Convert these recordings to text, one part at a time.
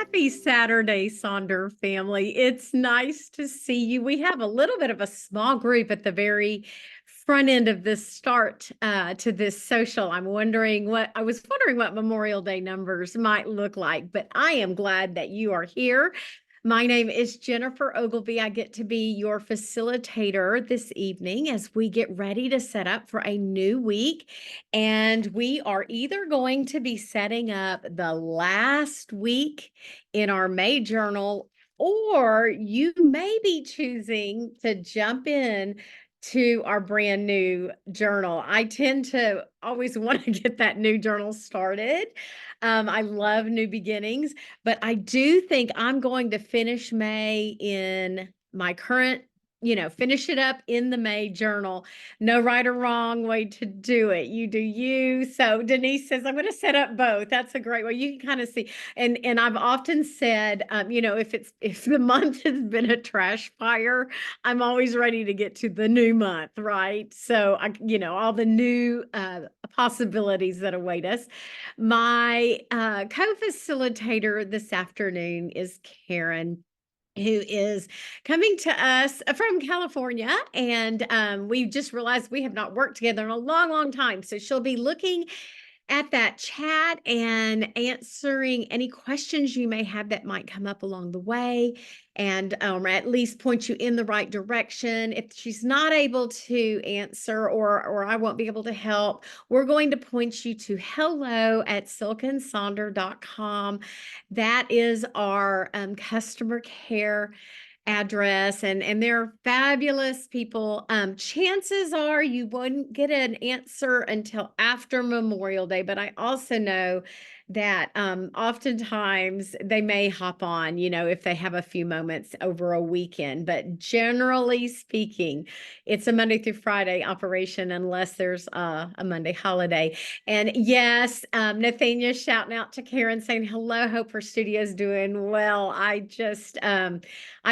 Happy Saturday, Sonder family. It's nice to see you. We have a little bit of a small group at the very front end of this start to this social. I was wondering what Memorial Day numbers might look like, but I am glad that you are here. My name is Jennifer Ogilvy. I get to be your facilitator this evening as we get ready to set up for a new week. And we are either going to be setting up the last week in our May journal, or you may be choosing to jump in to our brand new journal. I tend to always want to get that new journal started. I love new beginnings, but I do think I'm going to finish May in my current, finish it up in the May journal. No right or wrong way to do it. You do you. So Denise says, I'm going to set up both. That's a great way. You can kind of see. And I've often said, if the month has been a trash fire, I'm always ready to get to the new month, right? So all the new possibilities that await us. My co-facilitator this afternoon is Karen, who is coming to us from California. And we just realized we have not worked together in a long, long time. So she'll be looking at that chat and answering any questions you may have that might come up along the way, and at least point you in the right direction. If she's not able to answer, or I won't be able to help, we're going to point you to hello@silkensonder.com. That is our customer care address, and they're fabulous people. Chances are you wouldn't get an answer until after Memorial Day, but I also know that oftentimes they may hop on, if they have a few moments over a weekend. But generally speaking, it's a Monday through Friday operation unless there's a Monday holiday. And yes, Nathania's shouting out to Karen saying hello, hope her studio's doing well. I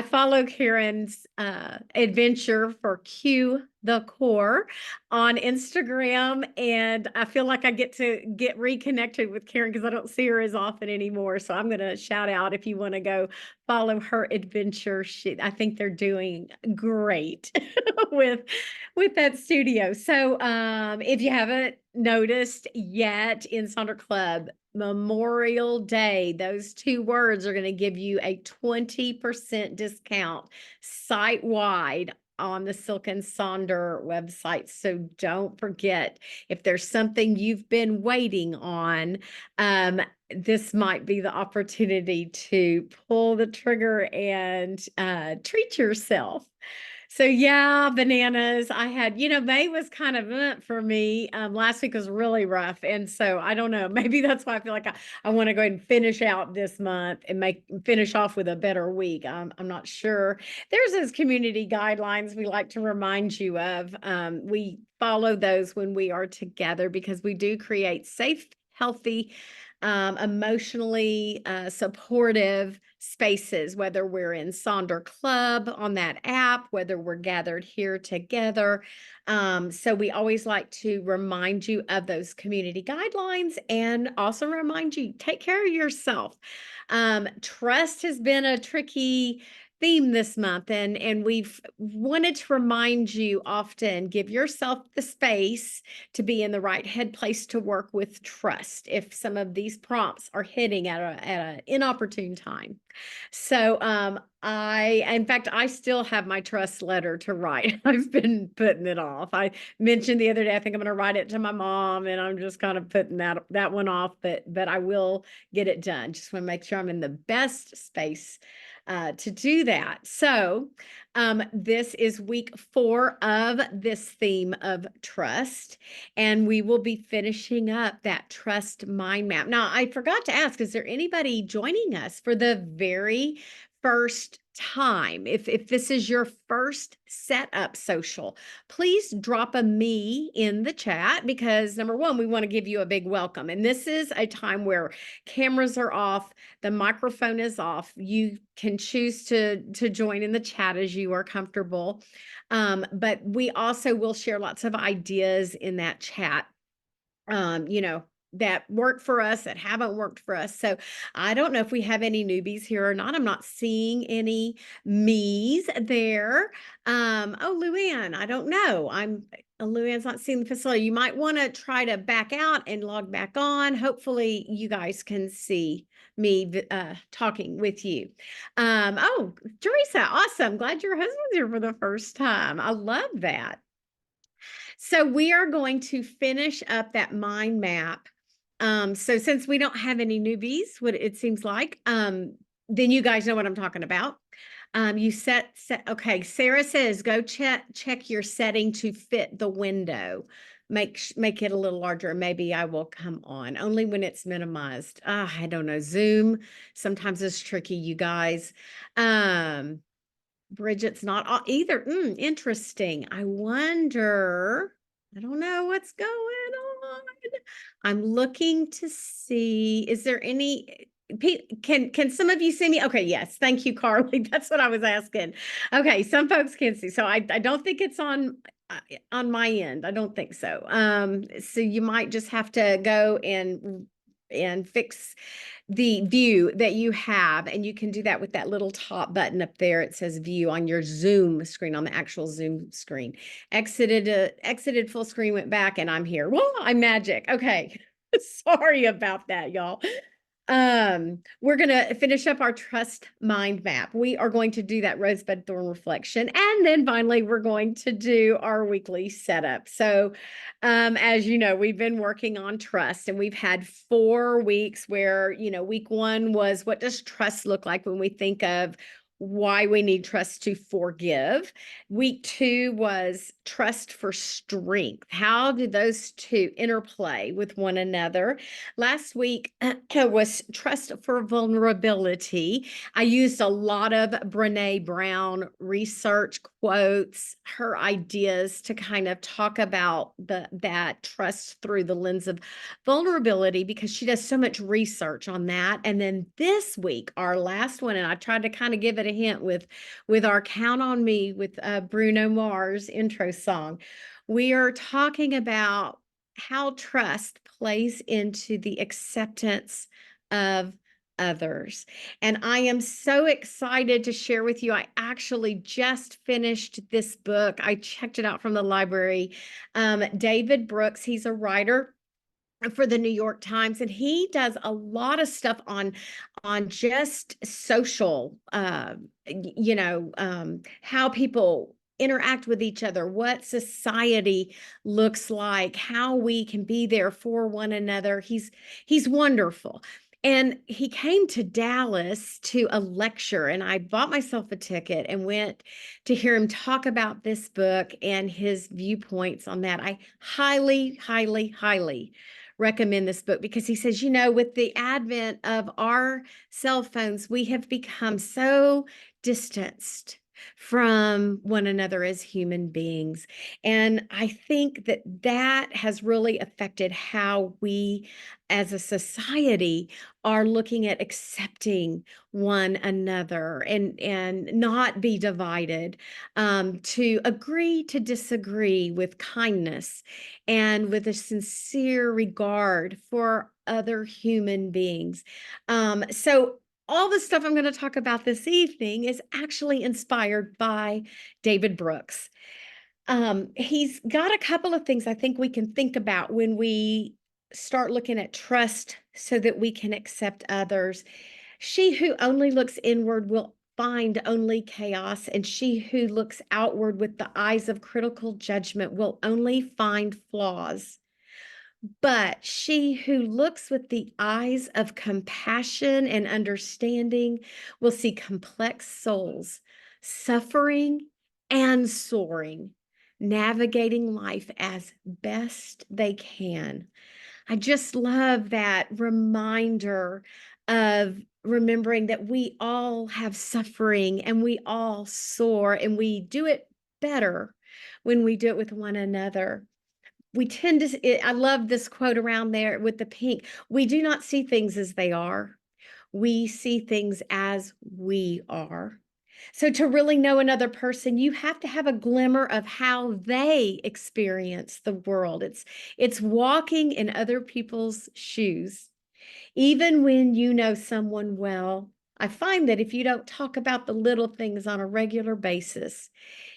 follow Karen's adventure for Q the Core on Instagram, and I feel like I get to get reconnected with Karen because I don't see her as often anymore. So I'm going to shout out if you want to go follow her adventure. I think they're doing great with that studio. So if you haven't noticed yet, in Sonder Club, Memorial Day, those two words are going to give you a 20% discount site-wide on the Silk and Sonder website. So don't forget, if there's something you've been waiting on, this might be the opportunity to pull the trigger and treat yourself. So yeah, bananas. I had, May was kind of for me. Last week was really rough. And so I don't know, maybe that's why I feel like I want to go ahead and finish out this month and finish off with a better week. I'm not sure. There's those community guidelines we like to remind you of. We follow those when we are together because we do create safe, healthy, emotionally supportive spaces, whether we're in Sonder Club on that app, whether we're gathered here together. So we always like to remind you of those community guidelines and also remind you, take care of yourself. Trust has been a tricky theme this month, and we've wanted to remind you often, give yourself the space to be in the right head place to work with trust if some of these prompts are hitting at an inopportune time. So in fact, I still have my trust letter to write. I've been putting it off. I mentioned the other day, I think I'm going to write it to my mom, and I'm just kind of putting that one off, but I will get it done. Just want to make sure I'm in the best space to do that. So this is week 4 of this theme of trust, and we will be finishing up that trust mind map. Now, I forgot to ask, is there anybody joining us for the very first time? If this is your first setup social, please drop a me in the chat, because number one, we want to give you a big welcome. And this is a time where cameras are off, the microphone is off. You can choose to join in the chat as you are comfortable. But we also will share lots of ideas in that chat. that work for us, that haven't worked for us. So I don't know if we have any newbies here or not. I'm not seeing any me's there. Oh, Luann, I don't know. Luann's not seeing the facility. You might want to try to back out and log back on. Hopefully you guys can see me talking with you. Oh, Teresa, awesome. Glad your husband's here for the first time. I love that. So we are going to finish up that mind map. So since we don't have any newbies, what it seems like, then you guys know what I'm talking about. You set, okay, Sarah says, go check your setting to fit the window. Make it a little larger. Maybe I will come on only when it's minimized. I don't know. Zoom sometimes is tricky, you guys. Bridget's not either. Interesting. I wonder, I don't know what's going on. I'm looking to see, is there any, can some of you see me? Okay, yes. Thank you, Carly. That's what I was asking. Okay, some folks can see. So I don't think it's on my end. I don't think so. So you might just have to go and fix the view that you have, and you can do that with that little top button up there. It says view on your Zoom screen, on the actual Zoom screen. Exited full screen, went back, and I'm here. Well, I'm magic. Okay. Sorry about that, y'all. We're going to finish up our trust mind map. We are going to do that rosebud thorn reflection. And then finally, we're going to do our weekly setup. So, as you know, we've been working on trust, and we've had 4 weeks where, week 1 was, what does trust look like when we think of why we need trust to forgive? Week 2 was trust for strength. How do those two interplay with one another? Last week was trust for vulnerability. I used a lot of Brene Brown research quotes, her ideas to kind of talk about that trust through the lens of vulnerability, because she does so much research on that. And then this week, our last one, and I tried to kind of give it a hint with our Count on Me with Bruno Mars intro song. We are talking about how trust plays into the acceptance of others. And I am so excited to share with you. I actually just finished this book. I checked it out from the library. David Brooks, he's a writer for the New York Times, and he does a lot of stuff on just social, how people interact with each other, what society looks like, how we can be there for one another. He's wonderful. And he came to Dallas to a lecture, and I bought myself a ticket and went to hear him talk about this book and his viewpoints on that. I highly, highly, highly recommend this book, because he says, with the advent of our cell phones, we have become so distanced from one another as human beings. And I think that has really affected how we as a society are looking at accepting one another, and not be divided, to agree to disagree with kindness and with a sincere regard for other human beings. So all the stuff I'm going to talk about this evening is actually inspired by David Brooks. He's got a couple of things I think we can think about when we start looking at trust so that we can accept others. She who only looks inward will find only chaos, and she who looks outward with the eyes of critical judgment will only find flaws. But she who looks with the eyes of compassion and understanding will see complex souls suffering and soaring, navigating life as best they can. I just love that reminder of remembering that we all have suffering, and we all soar, and we do it better when we do it with one another. We tend to, I love this quote around there with the pink. We do not see things as they are. We see things as we are. So to really know another person, you have to have a glimmer of how they experience the world. It's walking in other people's shoes. Even when you know someone well, I find that if you don't talk about the little things on a regular basis,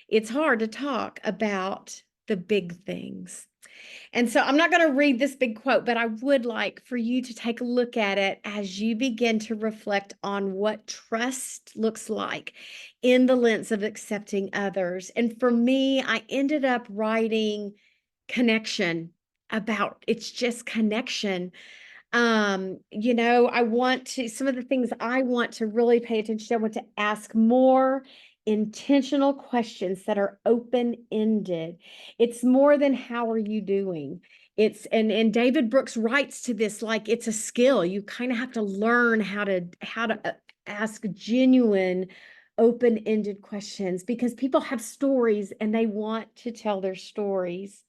it's hard to talk about the big things. And so I'm not going to read this big quote, but I would like for you to take a look at it as you begin to reflect on what trust looks like in the lens of accepting others. And for me, I ended up writing connection about it's just connection. I want to some of the things I want to really pay attention to, I want to ask more intentional questions that are open-ended. It's more than how are you doing? It's and David Brooks writes to this like it's a skill. You kind of have to learn how to ask genuine open-ended questions because people have stories and they want to tell their stories.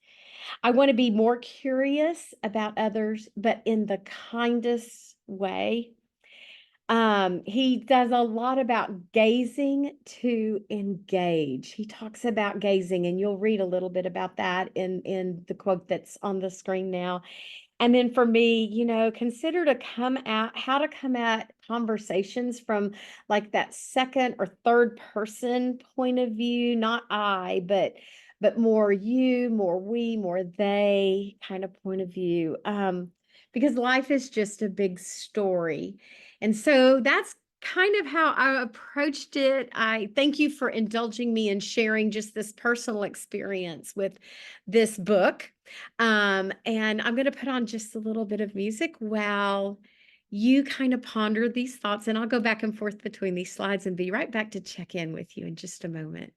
I want to be more curious about others, but in the kindest way. He does a lot about gazing to engage. He talks about gazing, and you'll read a little bit about that in the quote that's on the screen now. And then for me, consider to come at how to come at conversations from like that second or third person point of view, not I, but more you, more we, more they kind of point of view. Because life is just a big story. And so that's kind of how I approached it. I thank you for indulging me in sharing just this personal experience with this book. And I'm going to put on just a little bit of music while you kind of ponder these thoughts, and I'll go back and forth between these slides and be right back to check in with you in just a moment.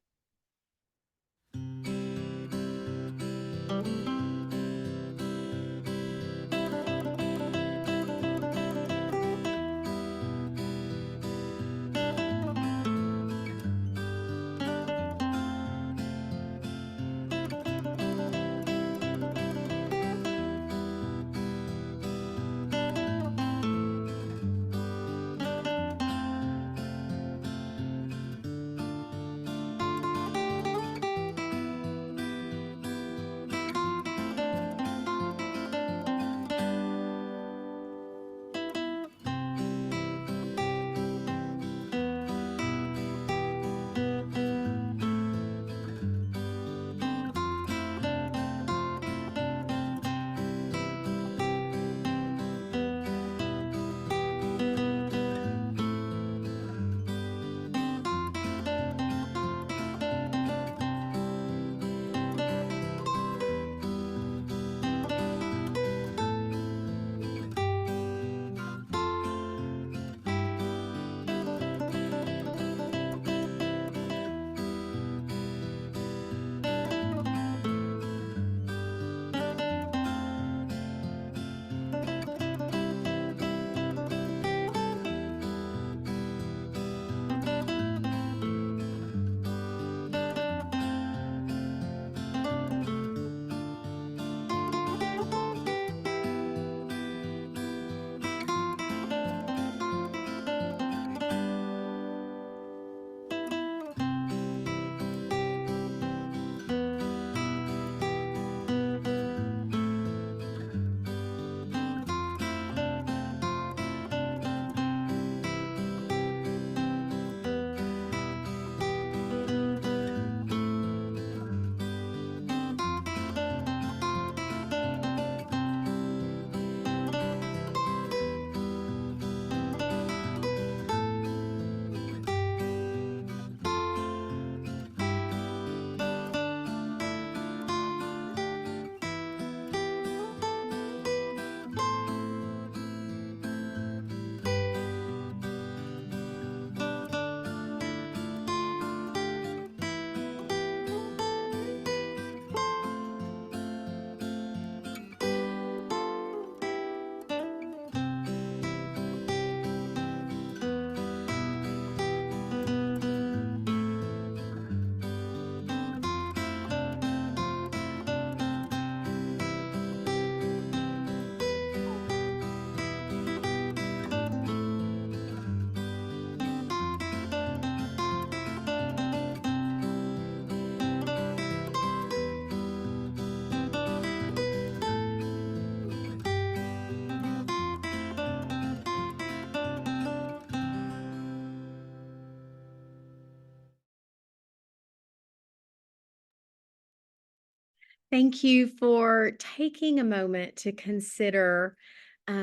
Thank you for taking a moment to consider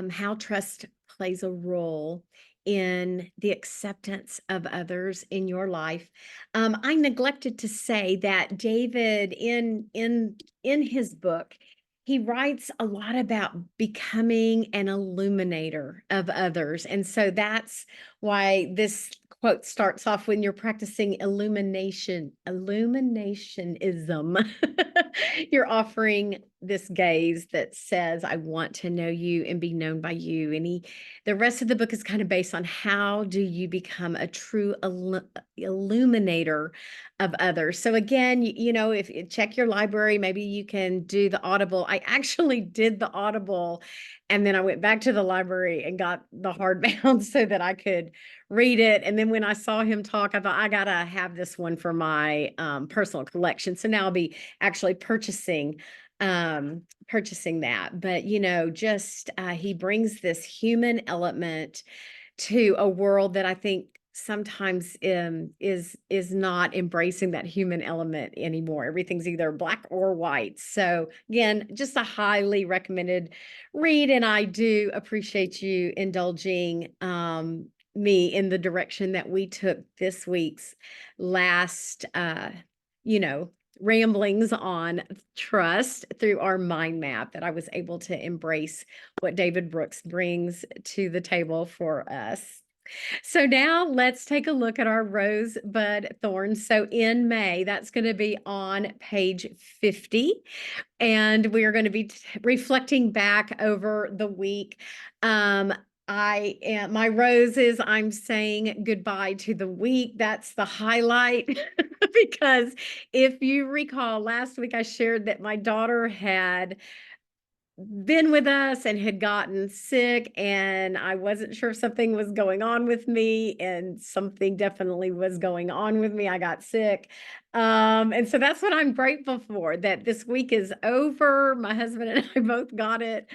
how trust plays a role in the acceptance of others in your life. I neglected to say that David, in his book, he writes a lot about becoming an illuminator of others, and so that's why this quote starts off when you're practicing illuminationism. You're offering this gaze that says, I want to know you and be known by you. And the rest of the book is kind of based on how do you become a true illuminator of others. So again, if you check your library, maybe you can do the Audible. I actually did the Audible, and then I went back to the library and got the hardbound so that I could read it. And then when I saw him talk, I thought I gotta have this one for my personal collection. So now I'll be actually purchasing that. But just he brings this human element to a world that I think sometimes is not embracing that human element anymore. Everything's either black or white. So again, just a highly recommended read, and I do appreciate you indulging me in the direction that we took this week's last you know ramblings on trust through our mind map, that I was able to embrace what David Brooks brings to the table for us. So now let's take a look at our rosebud thorns. So in May, that's going to be on page 50. And we are going to be reflecting back over the week. I am my roses. I'm saying goodbye to the week. That's the highlight because if you recall, last week I shared that my daughter had been with us and had gotten sick, and I wasn't sure if something was going on with me, and something definitely was going on with me. I got sick. And so that's what I'm grateful for, that this week is over. My husband and I both got it.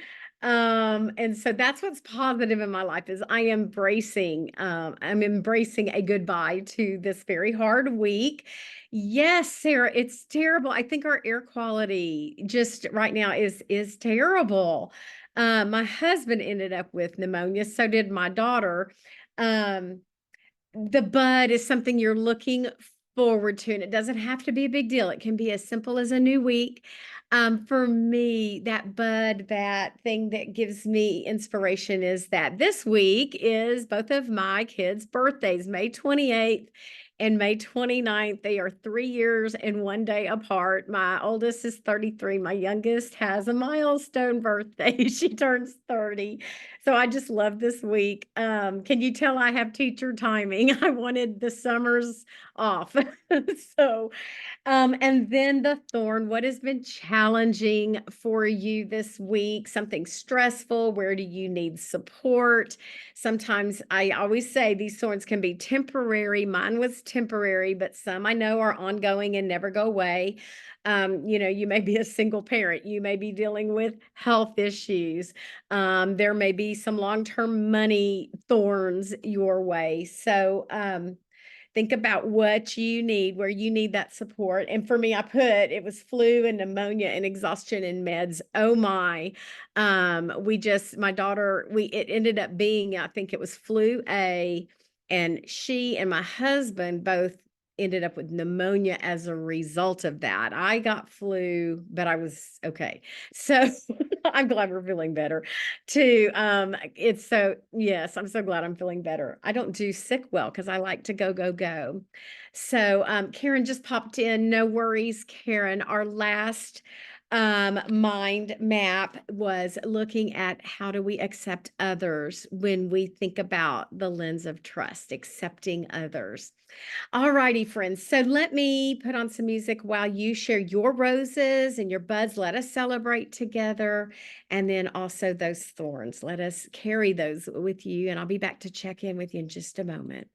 And so that's what's positive in my life is I'm embracing a goodbye to this very hard week. Yes, Sarah, it's terrible. I think our air quality just right now is terrible. My husband ended up with pneumonia, so did my daughter. Um, the bud is something you're looking forward to, and it doesn't have to be a big deal. It can be as simple as a new week. For me, that bud, that thing that gives me inspiration is that this week is both of my kids' birthdays, May 28th and May 29th. They are 3 years and 1 day apart. My oldest is 33. My youngest has a milestone birthday. She turns 30. So I just love this week. Can you tell I have teacher timing? I wanted the summers off. So, and then the thorn, what has been challenging for you this week? Something stressful? Where do you need support? Sometimes I always say these thorns can be temporary. Mine was temporary, but some I know are ongoing and never go away. You may be a single parent. You may be dealing with health issues. There may be some long-term money thorns your way. So, think about what you need, where you need that support. And for me, I put it was flu and pneumonia and exhaustion and meds. Oh my. My daughter, it ended up being, I think it was flu A, and she and my husband both ended up with pneumonia as a result of that. I got flu, but I was okay. So I'm glad we're feeling better too. It's so, yes, I'm so glad I'm feeling better. I don't do sick well because I like to go, go, go. So, Karen just popped in. No worries, Karen. Our last mind map was looking at how do we accept others when we think about the lens of trust, accepting others. All righty, friends. So let me put on some music while you share your roses and your buds. Let us celebrate together. And then also those thorns. Let us carry those with you. And I'll be back to check in with you in just a moment.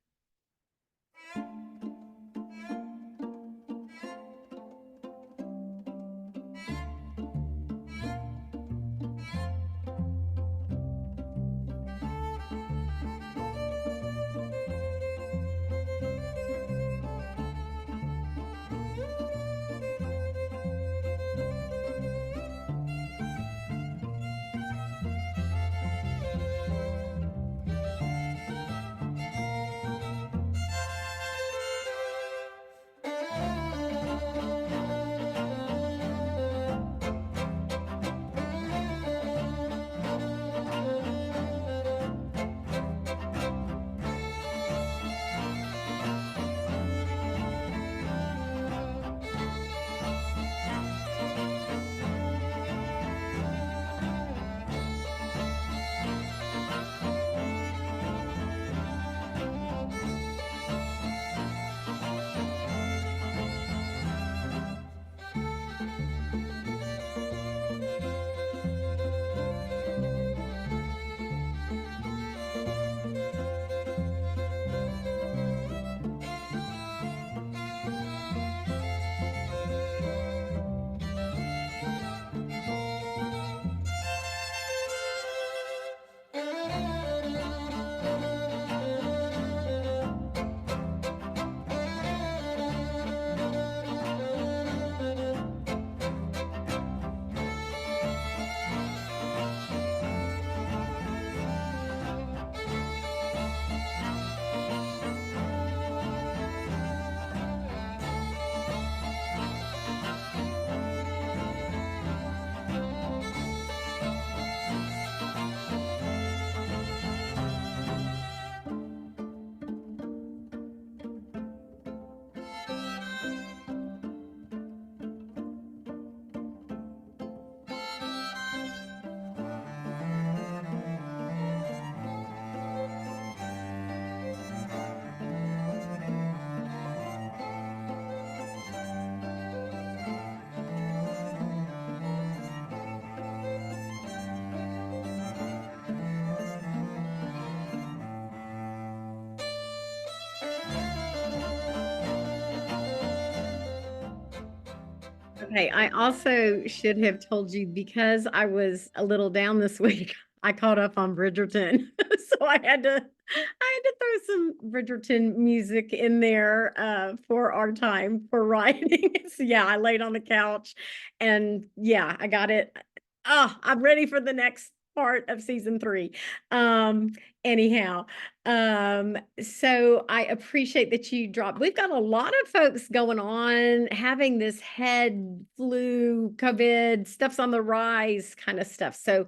Hey, I also should have told you because I was a little down this week, I caught up on Bridgerton. So I had to throw some Bridgerton music in there for our time for writing. So yeah, I laid on the couch and yeah, I got it. Oh, I'm ready for the next part of season 3. Um, anyhow, so I appreciate that you dropped. We've got a lot of folks going on having this head flu, COVID, stuff's on the rise kind of stuff. So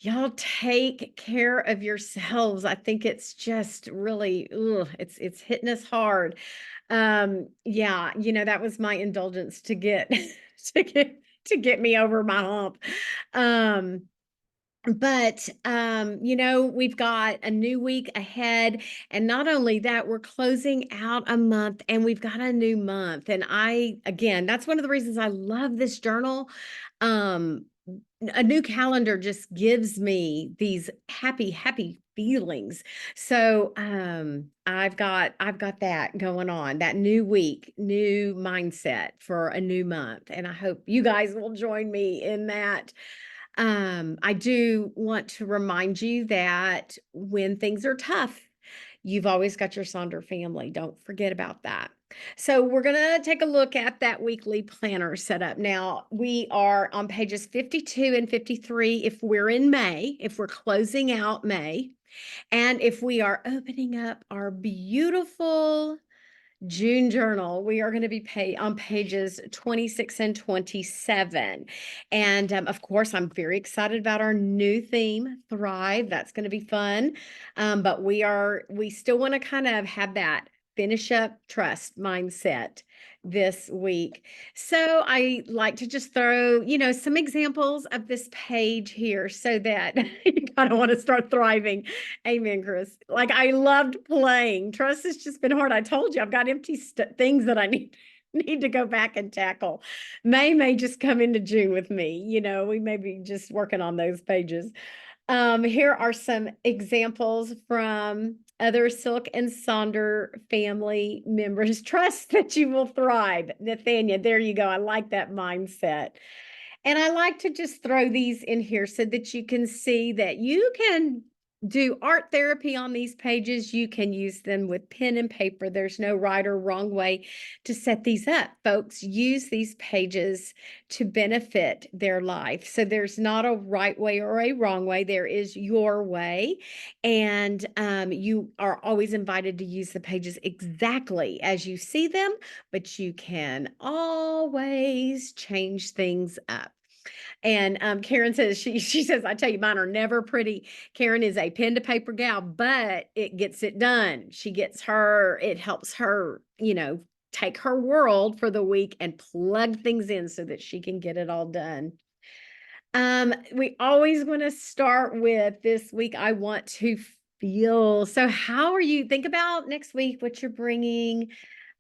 y'all take care of yourselves. I think it's just really, ugh, it's hitting us hard. Yeah, that was my indulgence to get to get to get me over my hump. Um, but we've got a new week ahead. And not only that, we're closing out a month and we've got a new month. And again, that's one of the reasons I love this journal. Um, a new calendar just gives me these happy feelings. So I've got that going on, that new week, new mindset for a new month. And I hope you guys will join me in that. I do want to remind you that when things are tough, you've always got your Sonder family. Don't forget about that. So we're going to take a look at that weekly planner setup. Now, we are on pages 52 and 53 if we're in May, if we're closing out May, and if we are opening up our beautiful June journal, we are going to be on pages 26 and 27. And of course, I'm very excited about our new theme, Thrive. That's going to be fun. But we still want to kind of have that finish up trust mindset this week. So I like to just throw, some examples of this page here so that you kind of want to start thriving. Amen, Chris. Like I loved playing. Trust has just been hard. I told you I've got empty things that I need to go back and tackle. May just come into June with me. We may be just working on those pages. Here are some examples from other Silk and Sonder family members. Trust that you will thrive. Nathania, there you go. I like that mindset. And I like to just throw these in here so that you can see that you can do art therapy on these pages. You can use them with pen and paper. There's no right or wrong way to set these up. Folks use these pages to benefit their life. So there's not a right way or a wrong way. There is your way. And you are always invited to use the pages exactly as you see them, but you can always change things up. And Karen says, she says, I tell you, mine are never pretty. Karen is a pen to paper gal, but it gets it done. It helps her, take her world for the week and plug things in so that she can get it all done. We always want to start with this week. I want to feel. So how are you? Think about next week, what you're bringing,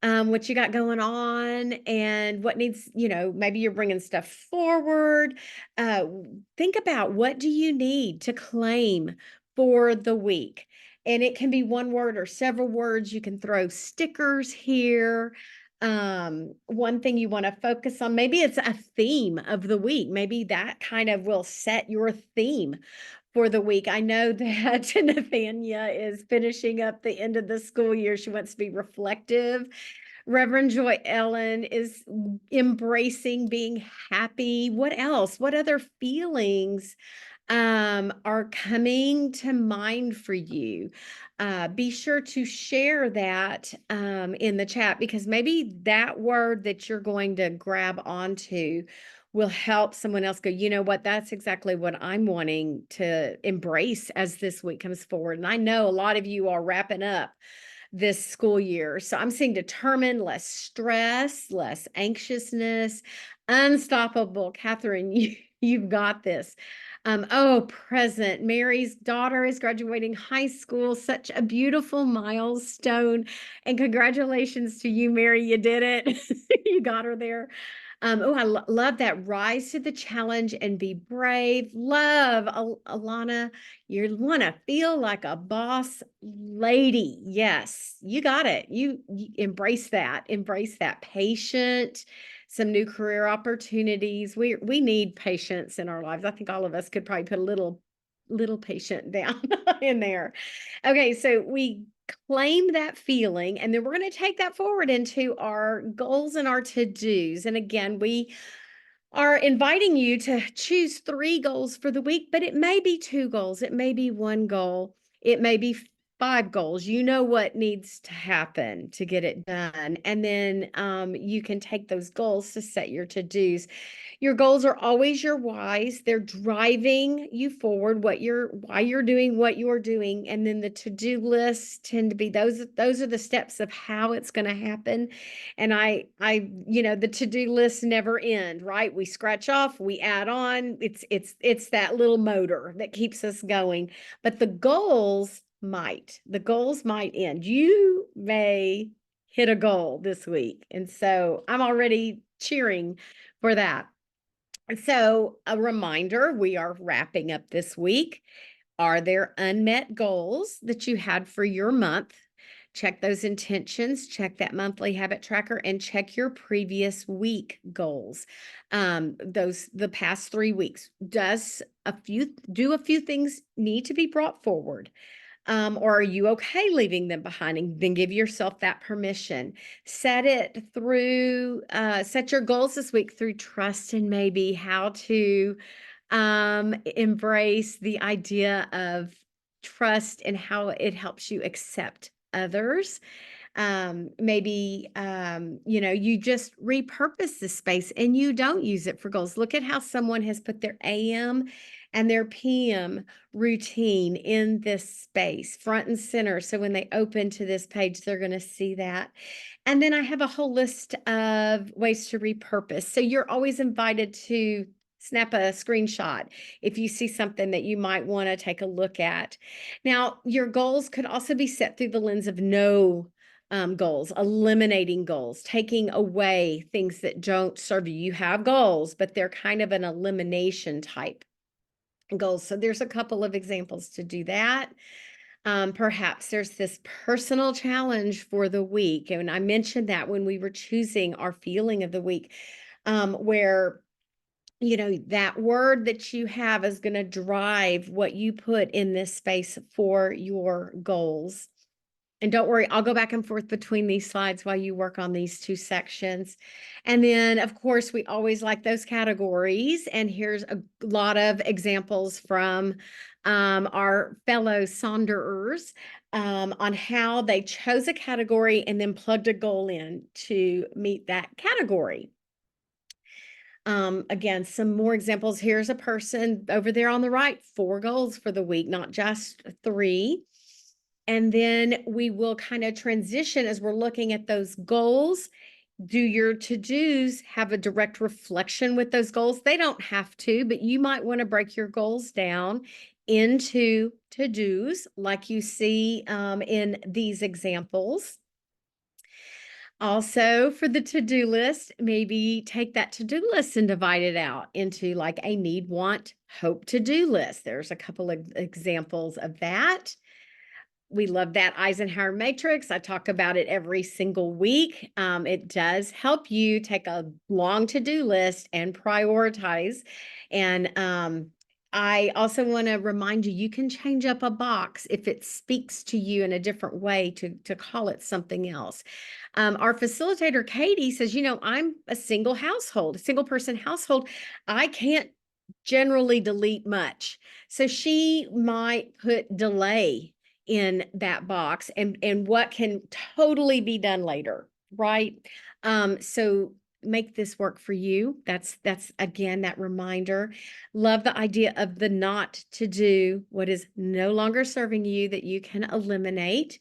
what you got going on, and what needs, maybe you're bringing stuff forward. Think about what do you need to claim for the week. And it can be one word or several words. You can throw stickers here. One thing you want to focus on, maybe it's a theme of the week. Maybe that kind of will set your theme for the week. I know that Nathania is finishing up the end of the school year. She wants to be reflective. Reverend Joy Ellen is embracing being happy. What else? What other feelings are coming to mind for you? Be sure to share that in the chat, because maybe that word that you're going to grab onto will help someone else go, you know what, that's exactly what I'm wanting to embrace as this week comes forward. And I know a lot of you are wrapping up this school year. So I'm seeing determined, less stress, less anxiousness, unstoppable. Catherine, you've got this. Present. Mary's daughter is graduating high school. Such a beautiful milestone. And congratulations to you, Mary. You did it. You got her there. I love that. Rise to the challenge and be brave. Love, Alana. You want to feel like a boss lady. Yes, you got it. You embrace that. Embrace that. Patient, some new career opportunities. We need patience in our lives. I think all of us could probably put a little patient down in there. Okay, so we claim that feeling, and then we're going to take that forward into our goals and our to-dos. And again, we are inviting you to choose 3 goals for the week, but it may be 2 goals, it may be 1 goal, it may be 5 goals. You know what needs to happen to get it done. And then you can take those goals to set your to-dos. Your goals are always your whys. They're driving you forward, why you're doing what you're doing. And then the to-do lists tend to be those are the steps of how it's going to happen. And the to-do lists never end, right? We scratch off, we add on. It's that little motor that keeps us going. But the goals might end. You may hit a goal this week. And so I'm already cheering for that. So, a reminder, we are wrapping up this week. Are there unmet goals that you had for your month? Check those intentions, check that monthly habit tracker, and check your previous week goals. The past 3 weeks. Do a few things need to be brought forward? Or are you okay leaving them behind? And then give yourself that permission. Set your goals this week through trust and maybe how to embrace the idea of trust and how it helps you accept others. Maybe you just repurpose the space and you don't use it for goals. Look at how someone has put their AM and their PM routine in this space front and center. So when they open to this page, they're going to see that. And then I have a whole list of ways to repurpose. So you're always invited to snap a screenshot if you see something that you might want to take a look at. Now, your goals could also be set through the lens of no goals, eliminating goals, taking away things that don't serve you. You have goals, but they're kind of an elimination type goals. So there's a couple of examples to do that. Perhaps there's this personal challenge for the week. And I mentioned that when we were choosing our feeling of the week, where that word that you have is going to drive what you put in this space for your goals. And don't worry, I'll go back and forth between these slides while you work on these 2 sections. And then, of course, we always like those categories. And here's a lot of examples from our fellow Sonderers on how they chose a category and then plugged a goal in to meet that category. Again, some more examples. Here's a person over there on the right, 4 goals for the week, not just 3. And then we will kind of transition as we're looking at those goals. Do your to-dos have a direct reflection with those goals? They don't have to, but you might want to break your goals down into to-dos like you see in these examples. Also, for the to-do list, maybe take that to-do list and divide it out into like a need, want, hope to-do list. There's a couple of examples of that. We love that Eisenhower matrix. I talk about it every single week. It does help you take a long to-do list and prioritize. And I also want to remind you, you can change up a box if it speaks to you in a different way to call it something else. Our facilitator, Katie, says, I'm a single person household. I can't generally delete much. So she might put delay in that box and what can totally be done later, right? So make this work for you. That's again, that reminder. Love the idea of the not to do, what is no longer serving you that you can eliminate.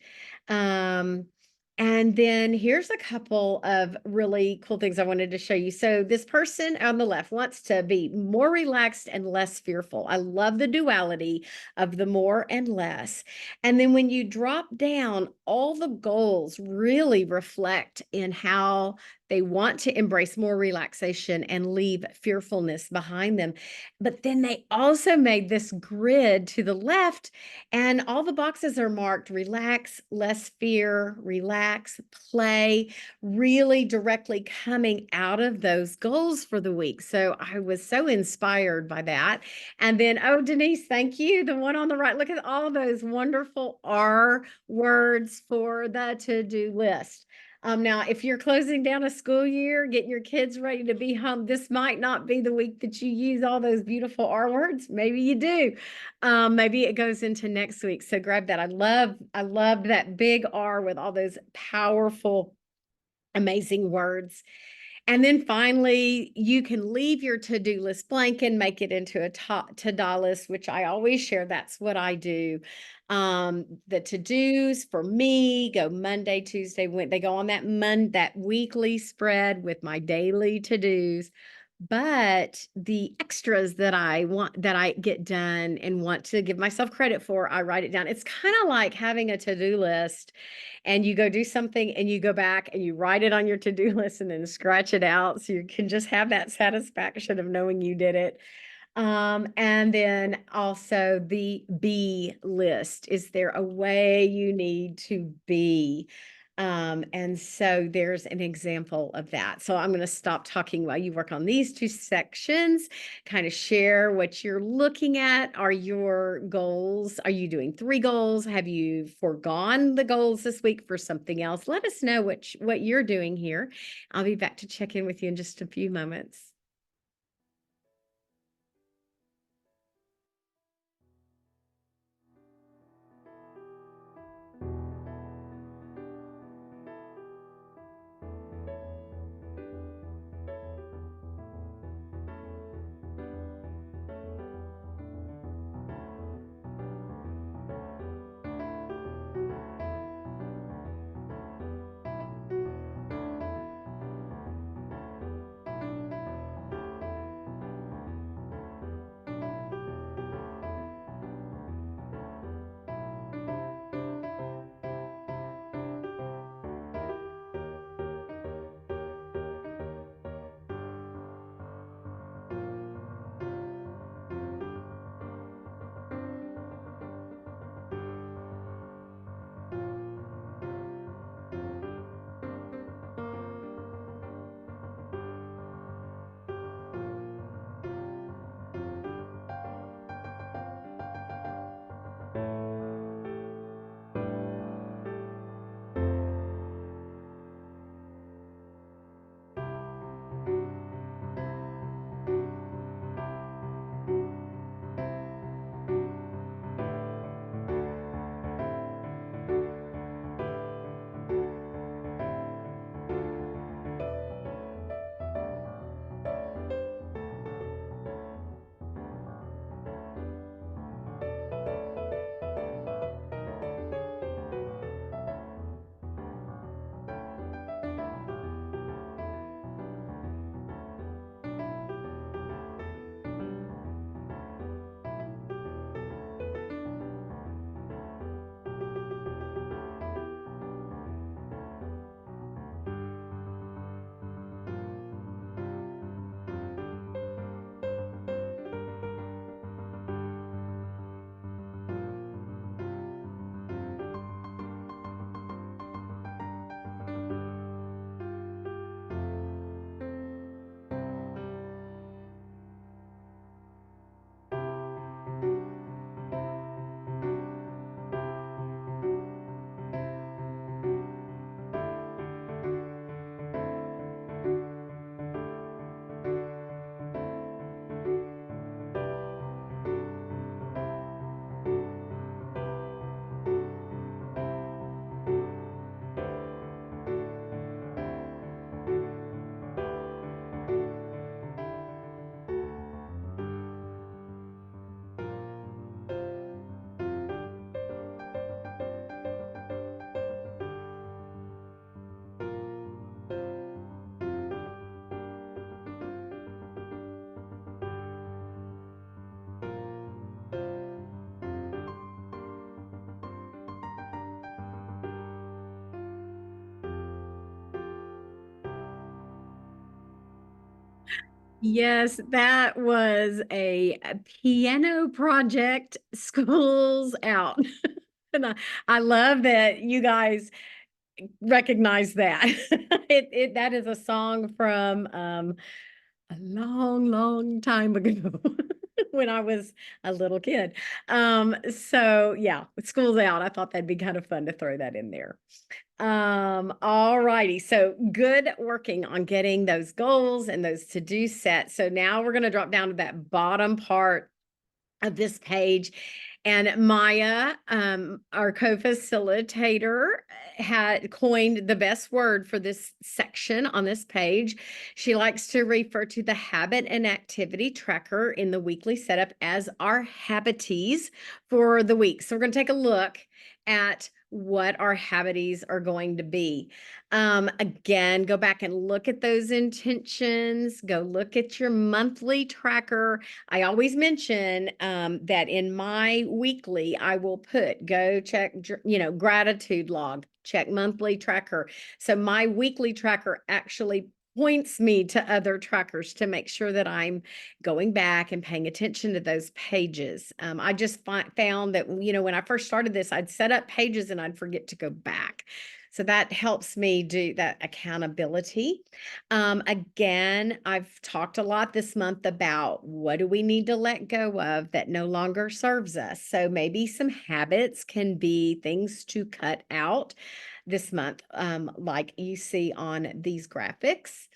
And then here's a couple of really cool things I wanted to show you. So this person on the left wants to be more relaxed and less fearful. I love the duality of the more and less. And then when you drop down, all the goals really reflect in how They want to embrace more relaxation and leave fearfulness behind them. But then they also made this grid to the left, and all the boxes are marked relax, less fear, relax, play, really directly coming out of those goals for the week. So I was so inspired by that. And then, oh, Denise, thank you. The one on the right, look at all those wonderful R words for the to-do list. Now, if you're closing down a school year, getting your kids ready to be home, this might not be the week that you use all those beautiful R words. Maybe you do. Maybe it goes into next week. So grab that. I love that big R with all those powerful, amazing words. And then finally, you can leave your to-do list blank and make it into a to-do list, which I always share. That's what I do. The to-dos for me go Monday, Tuesday, when they go on that weekly spread with my daily to-dos. But the extras that I get done and want to give myself credit for, I write it down. It's kind of like having a to-do list and you go do something and you go back and you write it on your to-do list and then scratch it out so you can just have that satisfaction of knowing you did it. And then also the be list. Is there a way you need to be? And so there's an example of that. So I'm going to stop talking while you work on these two sections, kind of share what you're looking at. Are your goals, are you doing 3 goals? Have you forgone the goals this week for something else? Let us know what you're doing here. I'll be back to check in with you in just a few moments. Yes, that was a piano project, Schools Out. And I love that you guys recognize that. That is a song from a long, long time ago when I was a little kid. So yeah, with School's Out, I thought that'd be kind of fun to throw that in there. All righty. So good working on getting those goals and those to-do sets. So now we're going to drop down to that bottom part of this page. And Maya, our co-facilitator, had coined the best word for this section on this page. She likes to refer to the habit and activity tracker in the weekly setup as our habities for the week. So we're going to take a look at what our habities are going to be. Again, go back and look at those intentions. Go look at your monthly tracker. I always mention that in my weekly, I will put go check, gratitude log, check monthly tracker. So my weekly tracker actually points me to other trackers to make sure that I'm going back and paying attention to those pages. I just found that, when I first started this, I'd set up pages and I'd forget to go back. So that helps me do that accountability. Again, I've talked a lot this month about what do we need to let go of that no longer serves us. So maybe some habits can be things to cut out this month, like you see on these graphics.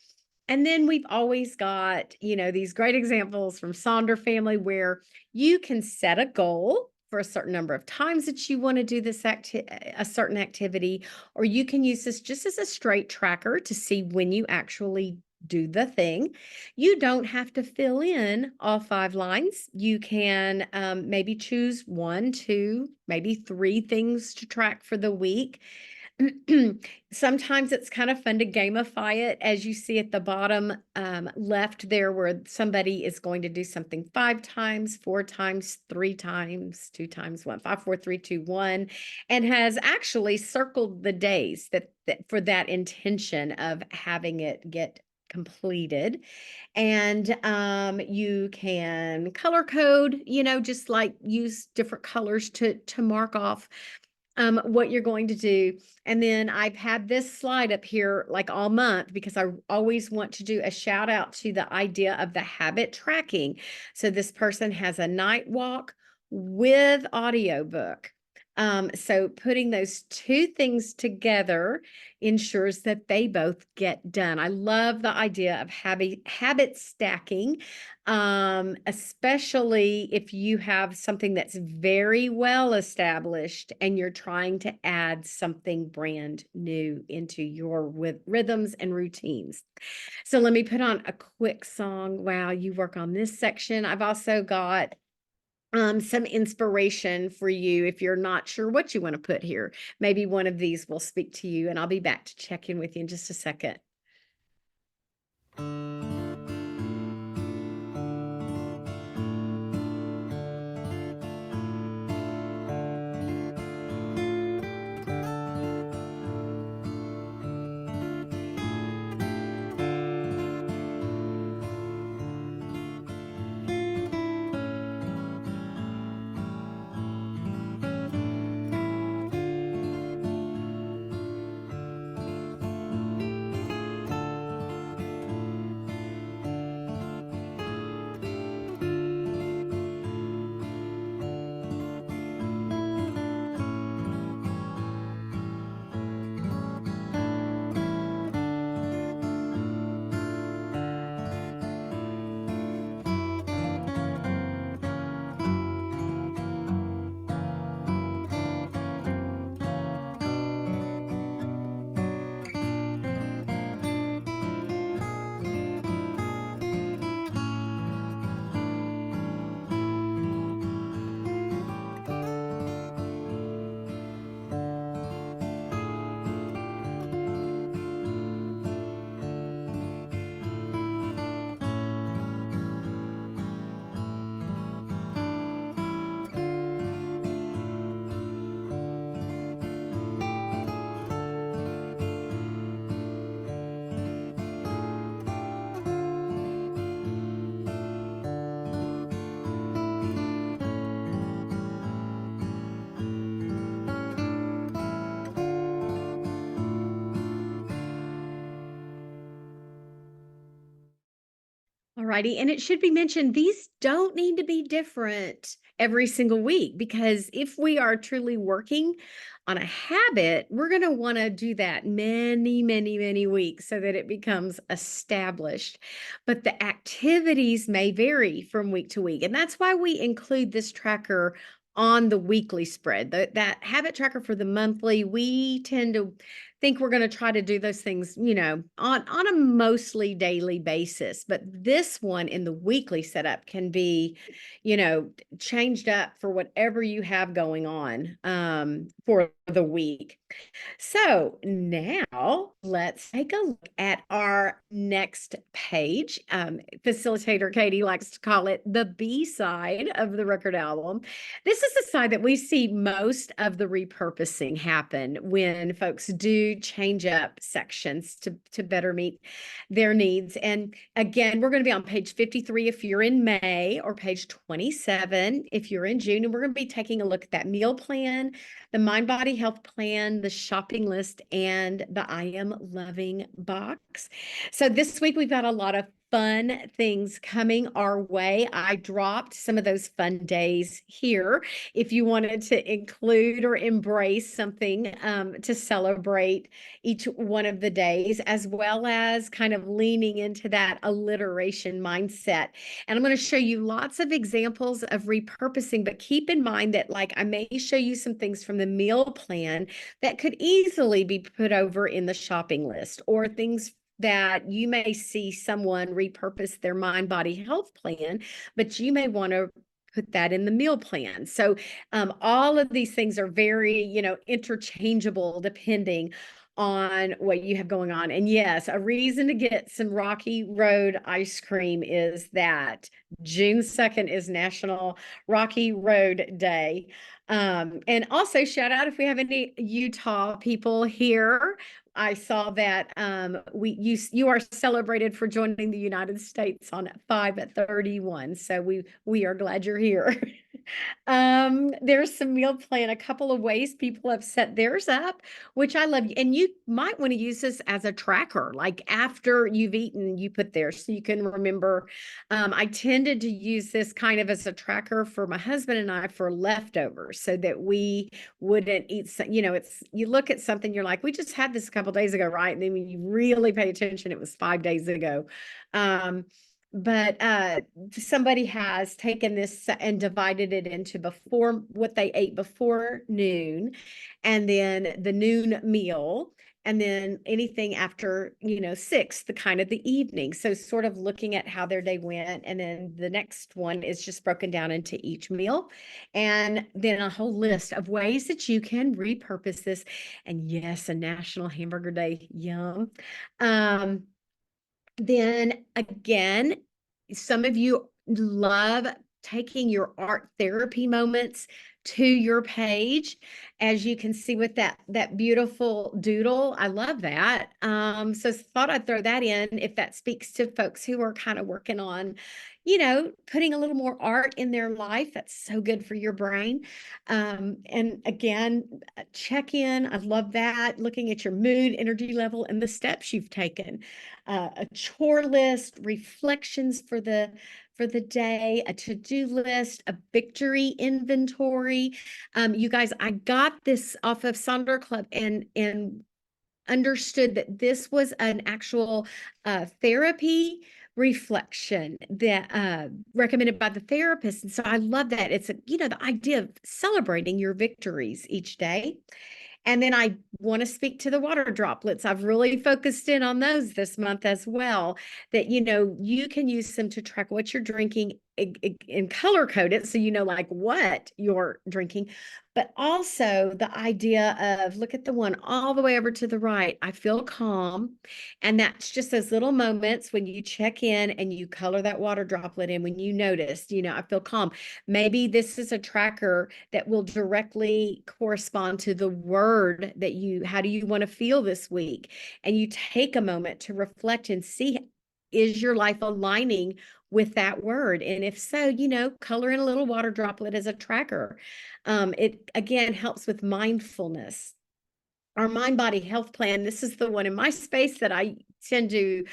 And then we've always got, these great examples from Sonder family where you can set a goal for a certain number of times that you want to do this a certain activity, or you can use this just as a straight tracker to see when you actually do the thing. You don't have to fill in all 5 lines. You can maybe choose 1, 2, maybe 3 things to track for the week. Sometimes it's kind of fun to gamify it, as you see at the bottom left there, where somebody is going to do something 5 times, 4 times, 3 times, 2 times, 1, 5, 4, 3, 2, 1, and has actually circled the days that for that intention of having it get completed. And you can color code, just like use different colors to mark off what you're going to do. And then I've had this slide up here like all month because I always want to do a shout out to the idea of the habit tracking. So this person has a night walk with audiobook. So putting those 2 things together ensures that they both get done. I love the idea of habit stacking, especially if you have something that's very well established and you're trying to add something brand new into your rhythms and routines. So let me put on a quick song while you work on this section. I've also got some inspiration for you if you're not sure what you want to put here. Maybe one of these will speak to you, and I'll be back to check in with you in just a second. Alrighty, and it should be mentioned, these don't need to be different every single week, because if we are truly working on a habit, we're going to want to do that many, many, many weeks so that it becomes established. But the activities may vary from week to week, and that's why we include this tracker on the weekly spread. That habit tracker for the monthly, we tend to think we're going to try to do those things, on a mostly daily basis. But this one in the weekly setup can be, changed up for whatever you have going on for the week. So now let's take a look at our next page. Facilitator Katie likes to call it the B side of the record album. This is the side that we see most of the repurposing happen when folks do change up sections to better meet their needs. And again, we're going to be on page 53 if you're in May, or page 27 if you're in June. And we're going to be taking a look at that meal plan, the Mind Body Health Plan, the shopping list, and the I Am Loving box. So this week we've got a lot of fun things coming our way. I dropped some of those fun days here if you wanted to include or embrace something to celebrate each one of the days, as well as kind of leaning into that alliteration mindset. And I'm going to show you lots of examples of repurposing, but keep in mind that, like, I may show you some things from the meal plan that could easily be put over in the shopping list, or things that you may see someone repurpose their Mind Body Health Plan, but you may want to put that in the meal plan. So all of these things are very, interchangeable depending on what you have going on. And yes, a reason to get some Rocky Road ice cream is that June 2nd is National Rocky Road Day. And also, shout out if we have any Utah people here. I saw that you are celebrated for joining the United States on 5/31. So we are glad you're here. There's some meal plan, a couple of ways people have set theirs up, which I love. And you might want to use this as a tracker, like after you've eaten, you put there so you can remember. I tended to use this kind of as a tracker for my husband and I for leftovers, so that we wouldn't eat, you look at something, you're like, we just had this a couple days ago, right? And then when you really pay attention, it was 5 days ago. But somebody has taken this and divided it into before, what they ate before noon, and then the noon meal, and then anything after, 6, the kind of the evening. So sort of looking at how their day went. And then the next one is just broken down into each meal. And then a whole list of ways that you can repurpose this. And yes, a National Hamburger Day, yum. Then again, some of you love taking your art therapy moments to your page, as you can see with that beautiful doodle. I love that. So thought I'd throw that in if that speaks to folks who are kind of working on, putting a little more art in their life. That's so good for your brain. And again, check in. I love that. Looking at your mood, energy level, and the steps you've taken. A chore list, reflections for the day, a to-do list, a victory inventory. You guys, I got this off of Sonder Club and understood that this was an actual therapy reflection that recommended by the therapist. And so I love that. It's the idea of celebrating your victories each day. And then I want to speak to the water droplets. I've really focused in on those this month as well, that, you can use them to track what you're drinking and color code it so you know, like, what you're drinking. But also the idea of, look at the one all the way over to the right. I feel calm. And that's just those little moments when you check in and you color that water droplet in, when you notice, I feel calm. Maybe this is a tracker that will directly correspond to the word that how do you want to feel this week? And you take a moment to reflect and see, is your life aligning with that word? And if so, color in a little water droplet as a tracker. It again helps with mindfulness. Our Mind Body Health Plan, this is the one in my space that I tend to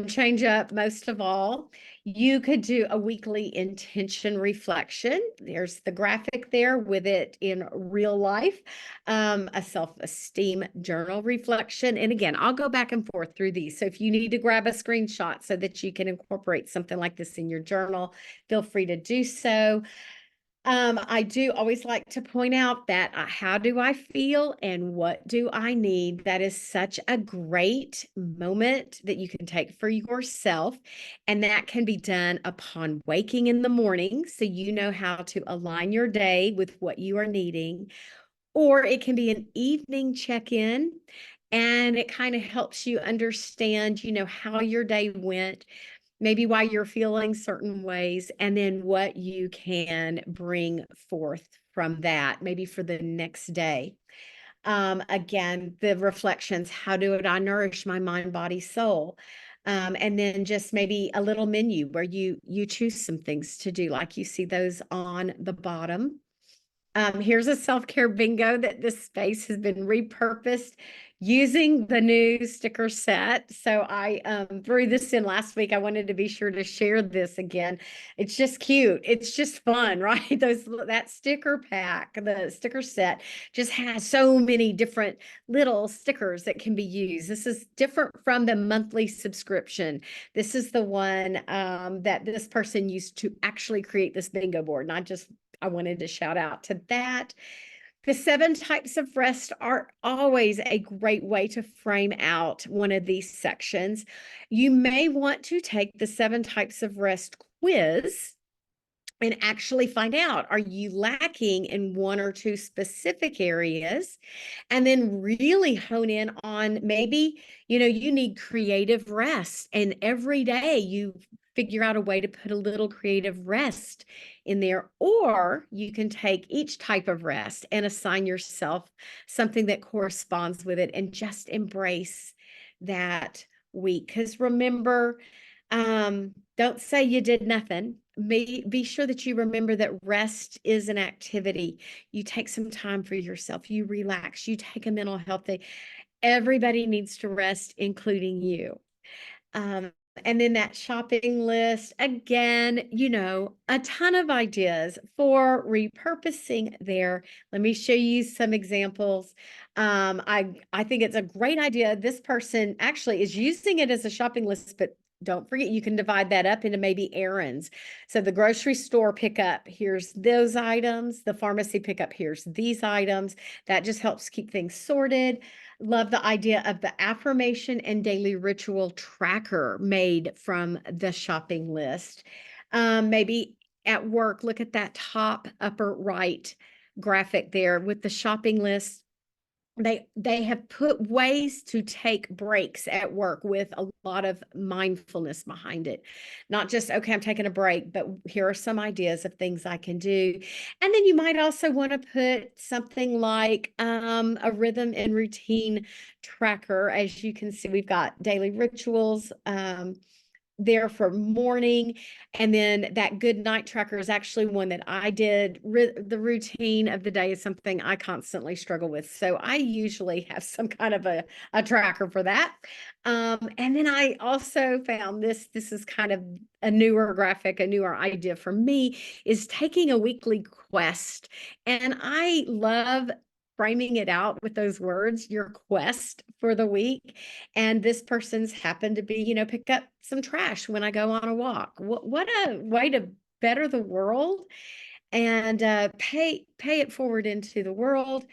change up most of all. You could do a weekly intention reflection. There's the graphic there with it in real life, a self-esteem journal reflection. And again, I'll go back and forth through these. So if you need to grab a screenshot so that you can incorporate something like this in your journal, feel free to do so. I do always like to point out that how do I feel and what do I need? That is such a great moment that you can take for yourself. And that can be done upon waking in the morning. So you know how to align your day with what you are needing. Or it can be an evening check-in. And it kind of helps you understand, how your day went, maybe why you're feeling certain ways, and then what you can bring forth from that, maybe for the next day. Again, the reflections, how do I nourish my mind, body, soul? And then just maybe a little menu where you choose some things to do, like you see those on the bottom. Here's a self-care bingo that this space has been repurposed using the new sticker set. So I threw this in last week. I wanted to be sure to share this again. It's just cute. It's just fun, right? That sticker pack, the sticker set just has so many different little stickers that can be used. This is different from the monthly subscription. This is the one that this person used to actually create this bingo board, not just I wanted to shout out to that. The 7 types of rest are always a great way to frame out one of these sections. You may want to take the 7 types of rest quiz and actually find out, are you lacking in one or two specific areas? And then really hone in on maybe, you need creative rest. And every day you figure out a way to put a little creative rest in there. Or you can take each type of rest and assign yourself something that corresponds with it and just embrace that week. Because remember, don't say you did nothing. Be sure that you remember that rest is an activity. You take some time for yourself. You relax. You take a mental health day. Everybody needs to rest, including you. And then that shopping list, again, a ton of ideas for repurposing there. Let me show you some examples. I think it's a great idea. This person actually is using it as a shopping list, but don't forget, you can divide that up into maybe errands. So the grocery store pickup, here's those items. The pharmacy pickup, here's these items. That just helps keep things sorted. Love the idea of the affirmation and daily ritual tracker made from the shopping list. Maybe at work, look at that top upper right graphic there with the shopping list. They have put ways to take breaks at work with a lot of mindfulness behind it. Not just, okay, I'm taking a break, but here are some ideas of things I can do. And then you might also want to put something like a rhythm and routine tracker. As you can see, we've got daily rituals, there for morning. And then that good night tracker is actually one that I did. The routine of the day is something I constantly struggle with. So I usually have some kind of a tracker for that. And then I also found this is kind of a newer graphic, a newer idea for me, is taking a weekly quest. And I love framing it out with those words, your quest for the week. And this person's happened to be, pick up some trash when I go on a walk. What a way to better the world and pay it forward into the world.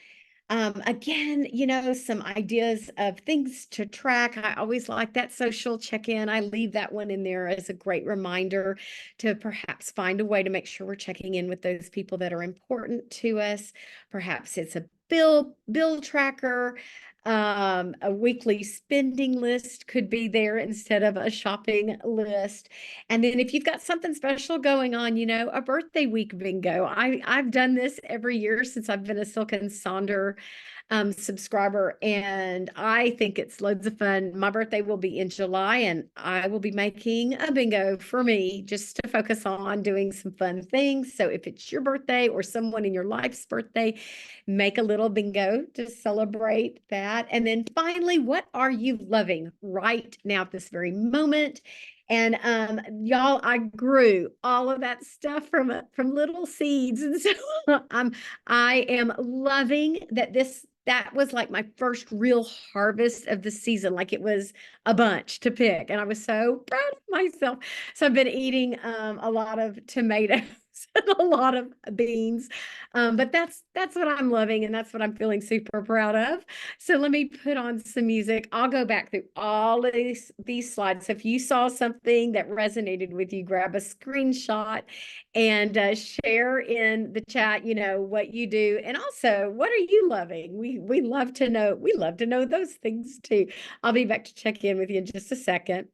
Again, some ideas of things to track. I always like that social check-in. I leave that one in there as a great reminder to perhaps find a way to make sure we're checking in with those people that are important to us. Perhaps it's a bill tracker. A weekly spending list could be there instead of a shopping list. And then if you've got something special going on, a birthday week bingo. I've done this every year since I've been a Silk and Sonder subscriber, and I think it's loads of fun. My birthday will be in July, and I will be making a bingo for me just to focus on doing some fun things. So if it's your birthday or someone in your life's birthday, make a little bingo to celebrate that. And then finally, what are you loving right now at this very moment? And y'all, I grew all of that stuff from little seeds, and so I am loving that that was like my first real harvest of the season. Like it was a bunch to pick, and I was so proud of myself. So I've been eating a lot of tomatoes and a lot of beans, but that's what I'm loving, and that's what I'm feeling super proud of. So let me put on some music. I'll go back through all of these slides. So if you saw something that resonated with you, grab a screenshot and share in the chat, what you do. And also, what are you loving? We love to know. We love to know those things too. I'll be back to check in with you in just a second.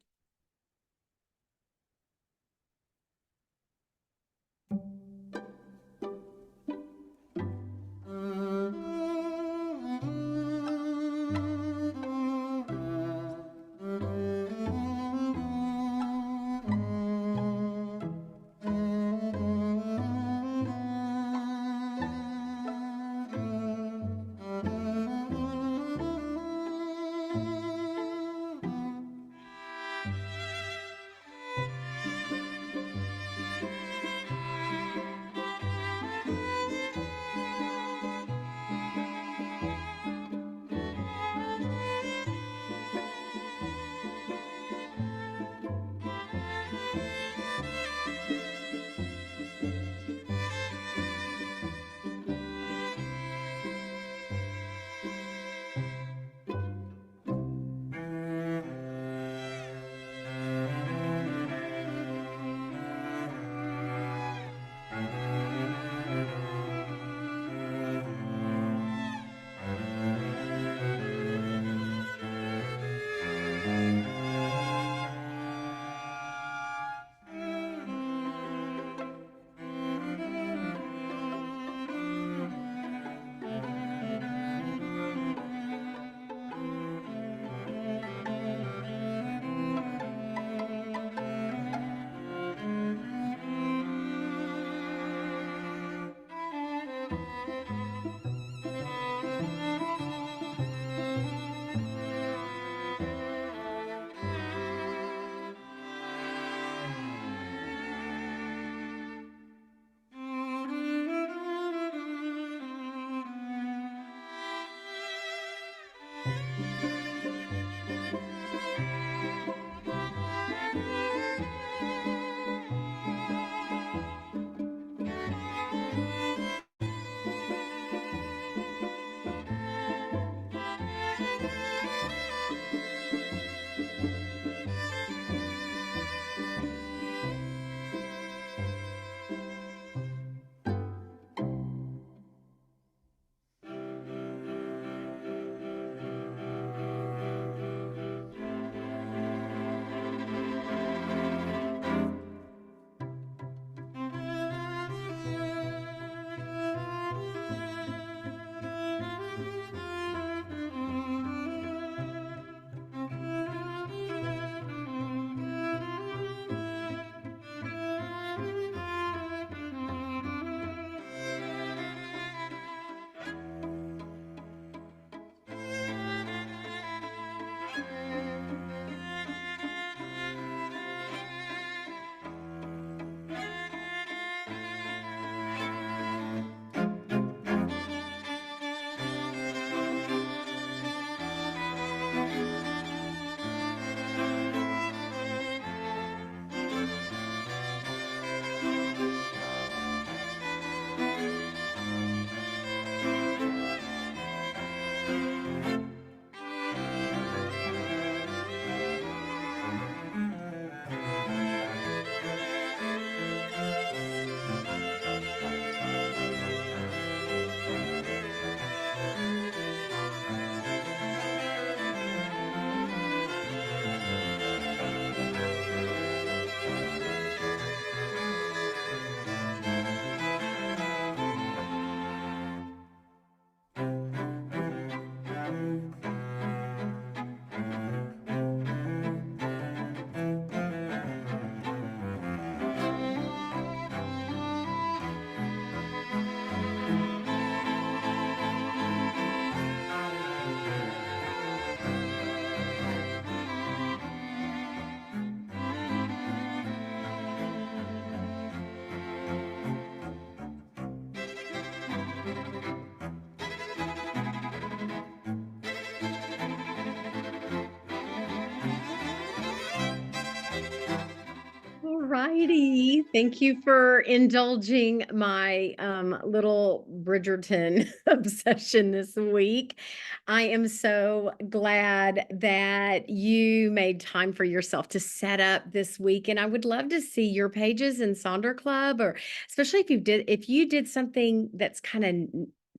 righty. Thank you for indulging my little Bridgerton obsession this week. I am so glad that you made time for yourself to set up this week. And I would love to see your pages in Sonder Club, or especially if you did something that's kind of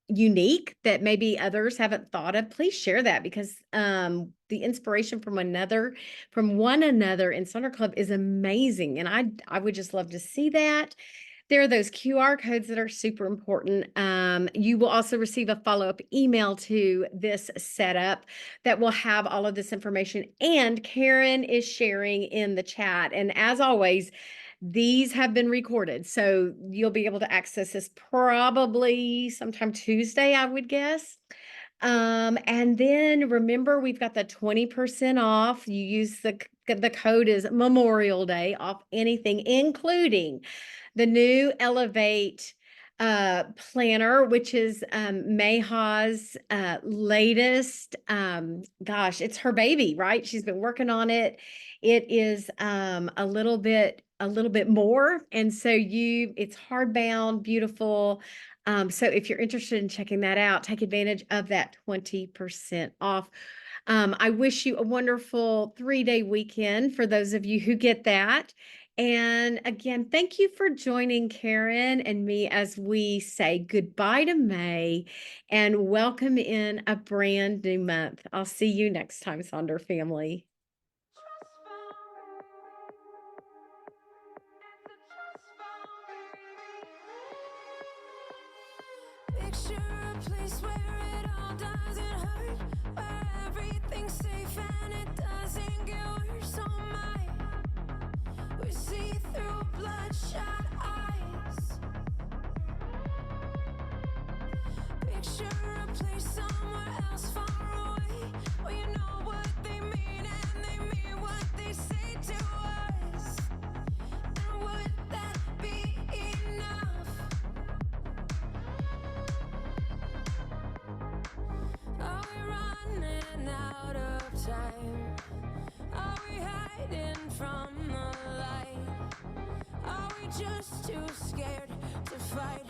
unique that maybe others haven't thought of. Please share that, because the inspiration from one another in Sonder Club is amazing, and I would just love to see that. There are those QR codes that are super important. You will also receive a follow-up email to this setup that will have all of this information. And Karen is sharing in the chat. And as always, these have been recorded, so you'll be able to access this probably sometime Tuesday, I would guess. And then remember, we've got the 20% off. You use the code is Memorial Day off anything, including the new Elevate planner, which is Mayha's latest. Gosh, it's her baby, right? She's been working on it. It is a little bit more, and so it's hardbound, beautiful. So if you're interested in checking that out, take advantage of that 20% off. I wish you a wonderful 3-day weekend for those of you who get that. And again, thank you for joining Karen and me as we say goodbye to May and welcome in a brand new month. I'll see you next time, Sonder family. Picture a place where it all doesn't hurt, where everything's safe and it doesn't get worse. Oh my, we see through bloodshot eyes. Picture a place somewhere else far away, where you know what they mean and they mean what they say to us. And would that be enough? Are we running out of time? Are we hiding from the light? Are we just too scared to fight?